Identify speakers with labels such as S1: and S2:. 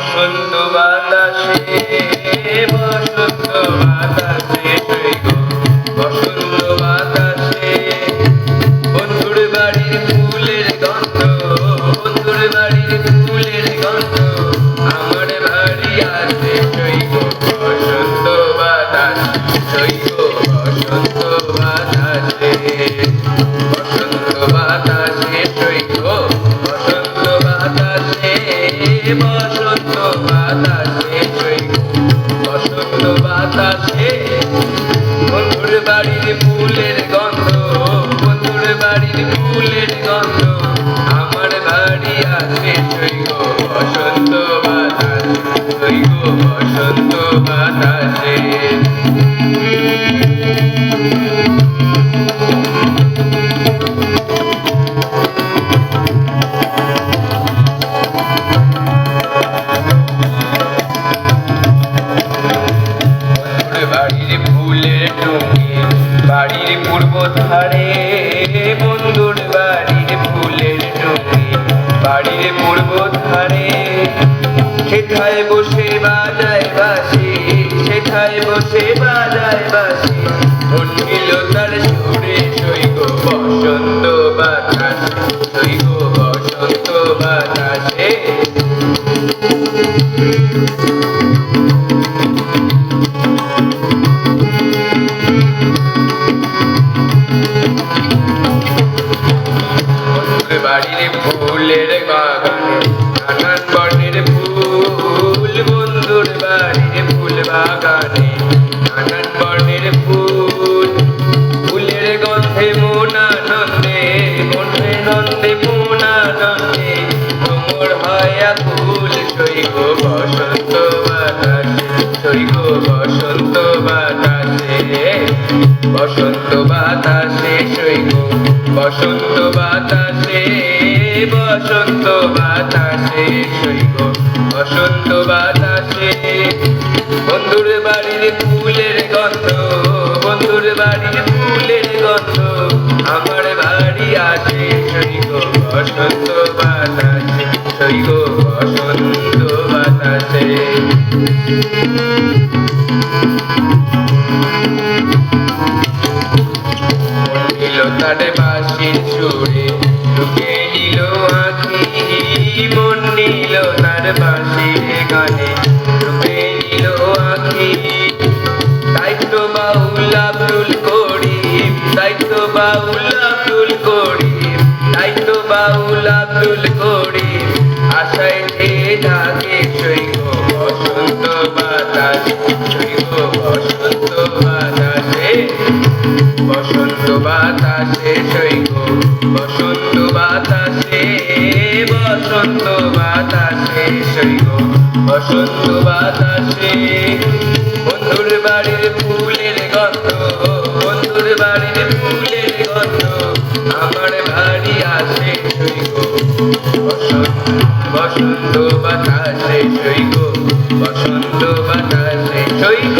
S1: বসন্ত বাতাসে বসন্ত বাতাসে সৈগ বসন্ত বাতাসে বন্ধুর বাড়ির ফুলের গন্ধ বন্ধুর বাড়ির ফুলের গন্ধ আমার বাড়ি আছে সৈগ বসন্ত বাতাস সৈগ বসন্ত বাতাসে বসন্ত বাতাসে সৈগ বসন্ত বাতাসে বসন্ত বাতাসে সৈগ বসন্ত বাতাসে বন্ধুর বাড়ির ফুলের গন্ধ বন্ধুর বাড়ির ফুলের গন্ধ আমার বাড়ি আছে সৈগ বসন্ত বাতাস সৈগ বসন্ত বাতাসে বাড়ির ফুলের টুঙ্গি বাড়ির পূর্ব ধারে বন্ধুর বাড়ির ফুলের টুঙ্গি বাড়ির পূর্ব ধারে সেথায় বসে বাজায় বাঁশি সেথায় বসে বাজায় বাঁশি উঠিল তার সুরে সৈগ বসন্ত বাতাস সৈগ বসন্ত বাতাসে বাড়ির ফুলের বাগানে নানান বর্ণের ফুল বন্ধুর বাড়ির ফুল বাগানে নানান বর্ণের ফুল ফুলের গন্ধে মন আনন্দে মনে নন্দে মন আনন্দে ভ্রমর হয় আকুল সৈগ বসন্ত বাতাসে সৈগ বসন্ত বাতাসে বসন্ত বাতাসে সৈগ বসন্ত বাতাসে বসন্ত বাতাসে সৈগ বসন্ত বাতাসে বন্ধুর বাড়ির ফুলের গন্ধ বন্ধুর বাড়ির ফুলের গন্ধ আমার বাড়ি আছে সৈগ বসন্ত বাতাসে সৈগ বসন্ত বাতাসে তার বাঁশির সুরে ঢুকে নিল আঁখি মন নিল তার বাঁশির গানে ঢুকে নিল আঁখি তাই তো বাউল আব্দুল করিম তাই তো বাউল আব্দুল করিম তাই তো বাউল আব্দুল করিম আশায় ঢেয়ে থাকে সৈগ বসন্ত বাতাস সৈগ বসন্ত বাতাসে বসন্ত বাতাসে সৈগ বসন্ত বাতাসে বসন্ত বাতাসে সৈগ বসন্ত বাতাসে বন্ধুর বাড়ির ফুলের গন্ধ বন্ধুর বাড়ির ফুলের গন্ধ আমার বাড়ি আসে সৈগ বসন্ত বাতাসে সৈগ বসন্ত বাতাসে সৈগ